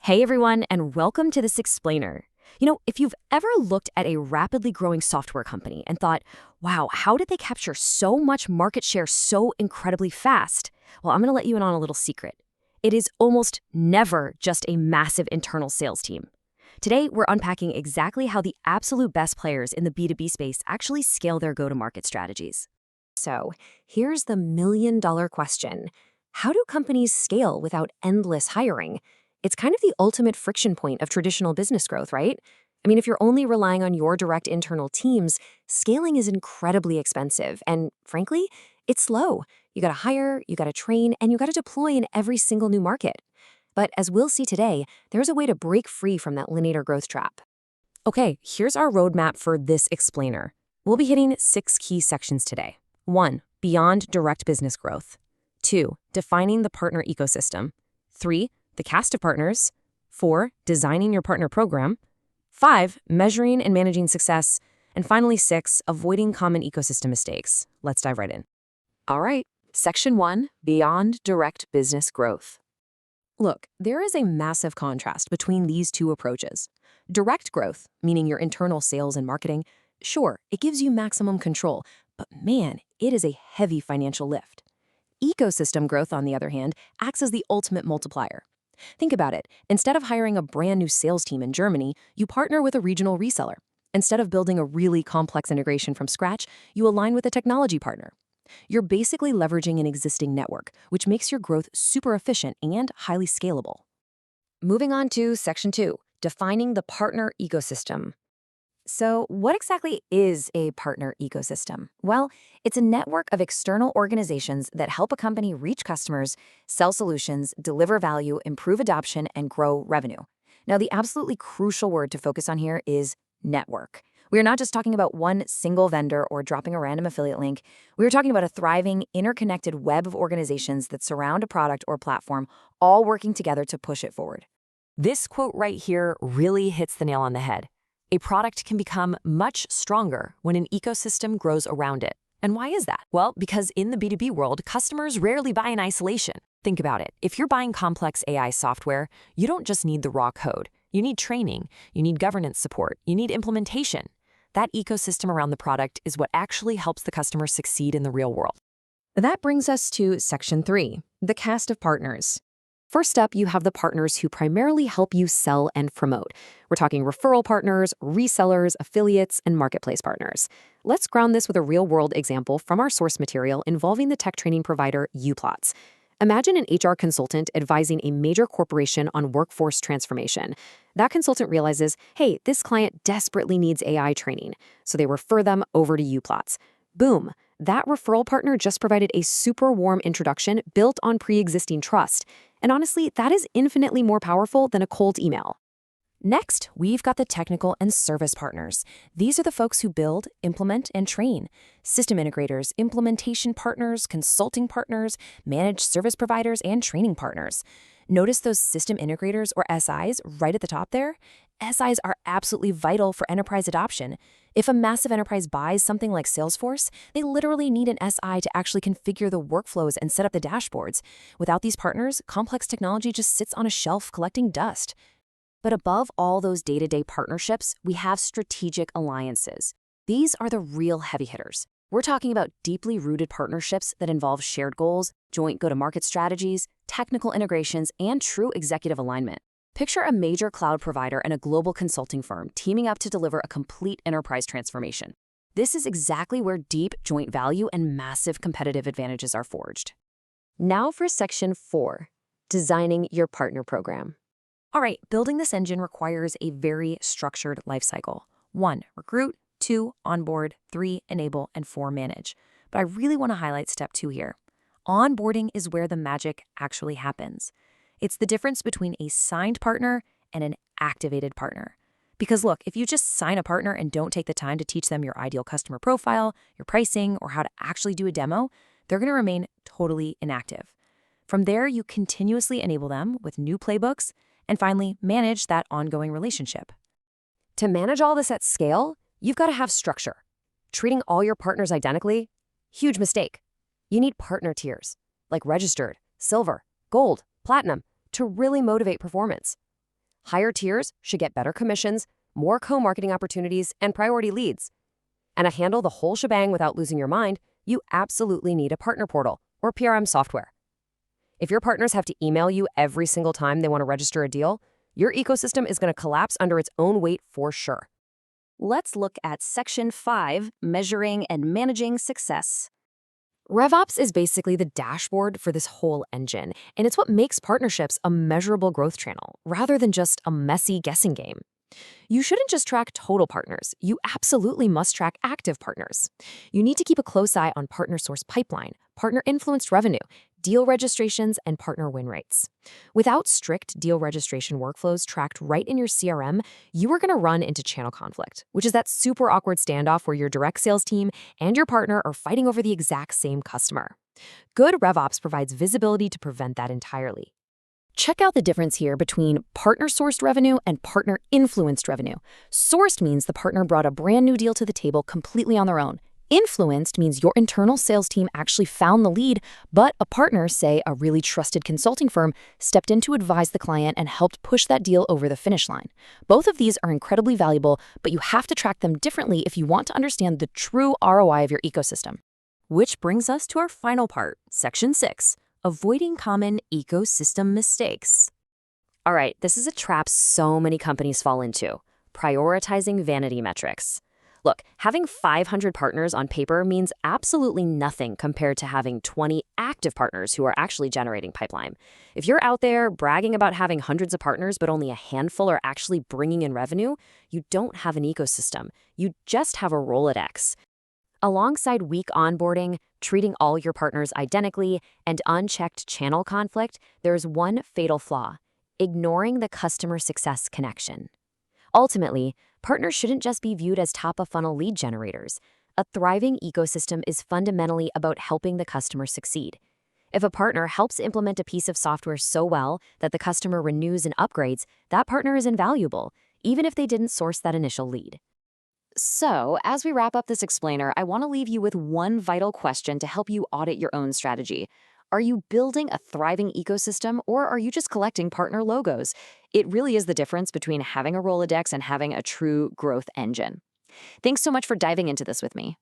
Hey everyone, and welcome to this explainer. If you've ever looked at a rapidly growing software company and thought, wow, how did they capture so much market share so incredibly fast? Well, I'm going to let you in on a little secret. It is almost never just a massive internal sales team. Today, we're unpacking exactly how the absolute best players in the B2B space actually scale their go-to-market strategies. So, here's the million-dollar question. How do companies scale without endless hiring? It's kind of the ultimate friction point of traditional business growth, right? I mean, if you're only relying on your direct internal teams, scaling is incredibly expensive. And frankly, it's slow. You gotta hire, you gotta train, and you gotta deploy in every single new market. But as we'll see today, there's a way to break free from that linear growth trap. Okay, here's our roadmap for this explainer. We'll be hitting 6 key sections today. 1. Beyond direct business growth. 2. Defining the partner ecosystem. 3. The cast of partners. 4. Designing your partner program. 5. Measuring and managing success. And finally, 6. Avoiding common ecosystem mistakes. Let's dive right in. All right, Section 1, Beyond Direct Business Growth. Look, there is a massive contrast between these two approaches. Direct growth, meaning your internal sales and marketing, sure, it gives you maximum control, but man, it is a heavy financial lift. Ecosystem growth, on the other hand, acts as the ultimate multiplier. Think about it. Instead of hiring a brand new sales team in Germany, you partner with a regional reseller. Instead of building a really complex integration from scratch, you align with a technology partner. You're basically leveraging an existing network, which makes your growth super efficient and highly scalable. Moving on to Section 2, Defining the Partner Ecosystem. So, what exactly is a partner ecosystem? Well, it's a network of external organizations that help a company reach customers, sell solutions, deliver value, improve adoption, and grow revenue. Now, the absolutely crucial word to focus on here is network. We are not just talking about one single vendor or dropping a random affiliate link. We are talking about a thriving, interconnected web of organizations that surround a product or platform, all working together to push it forward. This quote right here really hits the nail on the head. A product can become much stronger when an ecosystem grows around it. And why is that? Well, because in the B2B world, customers rarely buy in isolation. Think about it. If you're buying complex AI software, you don't just need the raw code. You need training, you need governance support, you need implementation. That ecosystem around the product is what actually helps the customer succeed in the real world. That brings us to Section 3, the cast of partners. First up, you have the partners who primarily help you sell and promote. We're talking referral partners, resellers, affiliates, and marketplace partners. Let's ground this with a real-world example from our source material involving the tech training provider Uplatz. Imagine an HR consultant advising a major corporation on workforce transformation. That consultant realizes, hey, this client desperately needs AI training, so they refer them over to Uplatz. Boom! That referral partner just provided a super warm introduction built on pre-existing trust. And honestly, that is infinitely more powerful than a cold email. Next, we've got the technical and service partners. These are the folks who build, implement, and train. System integrators, implementation partners, consulting partners, managed service providers, and training partners. Notice those system integrators or SIs right at the top there? SIs are absolutely vital for enterprise adoption. If a massive enterprise buys something like Salesforce, they literally need an SI to actually configure the workflows and set up the dashboards. Without these partners, complex technology just sits on a shelf collecting dust. But above all those day-to-day partnerships, we have strategic alliances. These are the real heavy hitters. We're talking about deeply rooted partnerships that involve shared goals, joint go-to-market strategies, technical integrations, and true executive alignment. Picture a major cloud provider and a global consulting firm teaming up to deliver a complete enterprise transformation. This is exactly where deep joint value and massive competitive advantages are forged. Now for Section 4, Designing your partner program. All right, building this engine requires a very structured lifecycle. 1. Recruit. 2. Onboard. 3. Enable. And 4. Manage. But I really want to highlight step 2 here. Onboarding is where the magic actually happens. It's the difference between a signed partner and an activated partner. Because look, if you just sign a partner and don't take the time to teach them your ideal customer profile, your pricing, or how to actually do a demo, they're going to remain totally inactive. From there, you continuously enable them with new playbooks, and finally, manage that ongoing relationship. To manage all this at scale, you've got to have structure. Treating all your partners identically? Huge mistake. You need partner tiers, like registered, silver, gold, platinum, to really motivate performance. Higher tiers should get better commissions, more co-marketing opportunities, and priority leads. And to handle the whole shebang without losing your mind, you absolutely need a partner portal or PRM software. If your partners have to email you every single time they want to register a deal, your ecosystem is going to collapse under its own weight for sure. Let's look at Section 5, Measuring and Managing Success. RevOps is basically the dashboard for this whole engine, and it's what makes partnerships a measurable growth channel, rather than just a messy guessing game. You shouldn't just track total partners. You absolutely must track active partners. You need to keep a close eye on partner source pipeline, partner-influenced revenue, deal registrations, and partner win rates. Without strict deal registration workflows tracked right in your CRM, you are going to run into channel conflict, which is that super awkward standoff where your direct sales team and your partner are fighting over the exact same customer. Good RevOps provides visibility to prevent that entirely. Check out the difference here between partner-sourced revenue and partner-influenced revenue. Sourced means the partner brought a brand new deal to the table completely on their own. Influenced means your internal sales team actually found the lead, but a partner, say a really trusted consulting firm, stepped in to advise the client and helped push that deal over the finish line. Both of these are incredibly valuable, but you have to track them differently if you want to understand the true ROI of your ecosystem. Which brings us to our final part, Section 6. Avoiding common ecosystem mistakes. All right, this is a trap so many companies fall into: prioritizing vanity metrics. Look, having 500 partners on paper means absolutely nothing compared to having 20 active partners who are actually generating pipeline. If you're out there bragging about having hundreds of partners but only a handful are actually bringing in revenue, you don't have an ecosystem. You just have a Rolodex. Alongside weak onboarding, treating all your partners identically, and unchecked channel conflict, there's one fatal flaw: ignoring the customer success connection. Ultimately, partners shouldn't just be viewed as top-of-funnel lead generators. A thriving ecosystem is fundamentally about helping the customer succeed. If a partner helps implement a piece of software so well that the customer renews and upgrades, that partner is invaluable, even if they didn't source that initial lead. So, as we wrap up this explainer, I want to leave you with one vital question to help you audit your own strategy. Are you building a thriving ecosystem, or are you just collecting partner logos? It really is the difference between having a Rolodex and having a true growth engine. Thanks so much for diving into this with me.